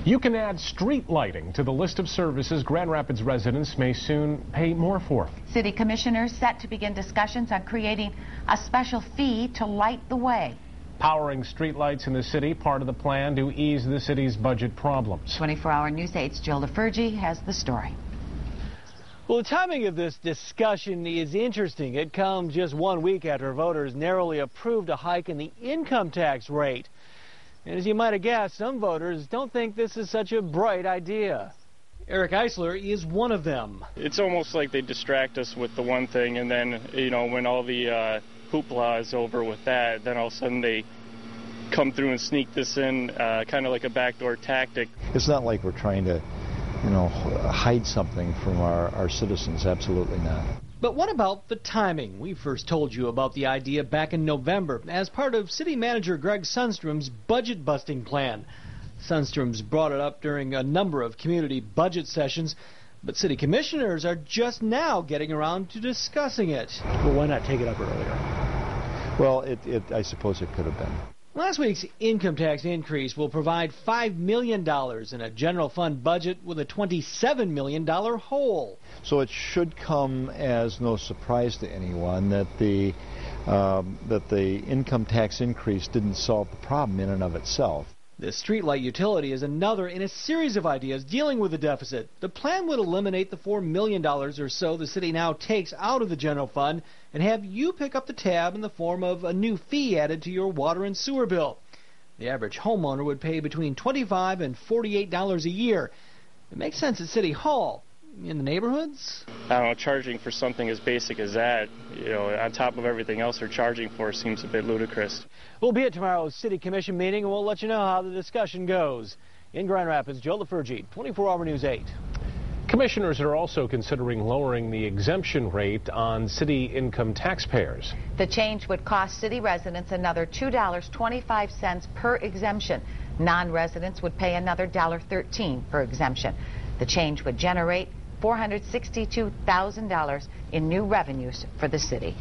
You can add street lighting to the list of services Grand Rapids residents may soon pay more for. City commissioners set to begin discussions on creating a special fee to light the way. Powering streetlights in the city, part of the plan to ease the city's budget problems. 24-hour News 8's Jill LaFurgie has the story. Well, the timing of this discussion is interesting. It comes just 1 week after voters narrowly approved a hike in the income tax rate. And as you might have guessed, some voters don't think this is such a bright idea. Eric Eisler is one of them. It's almost like they distract us with the one thing, and then, when all the hoopla is over with that, then all of a sudden they come through and sneak this in, kind of like a backdoor tactic. It's not like we're trying to, hide something from our citizens. Absolutely not. But what about the timing? We first told you about the idea back in November as part of City Manager Greg Sundstrom's budget-busting plan. Sundstrom's brought it up during a number of community budget sessions, but city commissioners are just now getting around to discussing it. Well, why not take it up earlier? Well, I suppose it could have been. Last week's income tax increase will provide $5 million in a general fund budget with a $27 million hole. So it should come as no surprise to anyone that the income tax increase didn't solve the problem in and of itself. The streetlight utility is another in a series of ideas dealing with the deficit. The plan would eliminate the $4 million or so the city now takes out of the general fund and have you pick up the tab in the form of a new fee added to your water and sewer bill. The average homeowner would pay between $25 and $48 a year. It makes sense at City Hall. In the neighborhoods? I don't know, charging for something as basic as that, on top of everything else they're charging for, seems a bit ludicrous. We'll be at tomorrow's City Commission meeting, and we'll let you know how the discussion goes. In Grand Rapids, Joe LaFurgie, 24-hour News 8. Commissioners are also considering lowering the exemption rate on city income taxpayers. The change would cost city residents another $2.25 per exemption. Non-residents would pay another $1.13 per exemption. The change would generate $462,000 in new revenues for the city.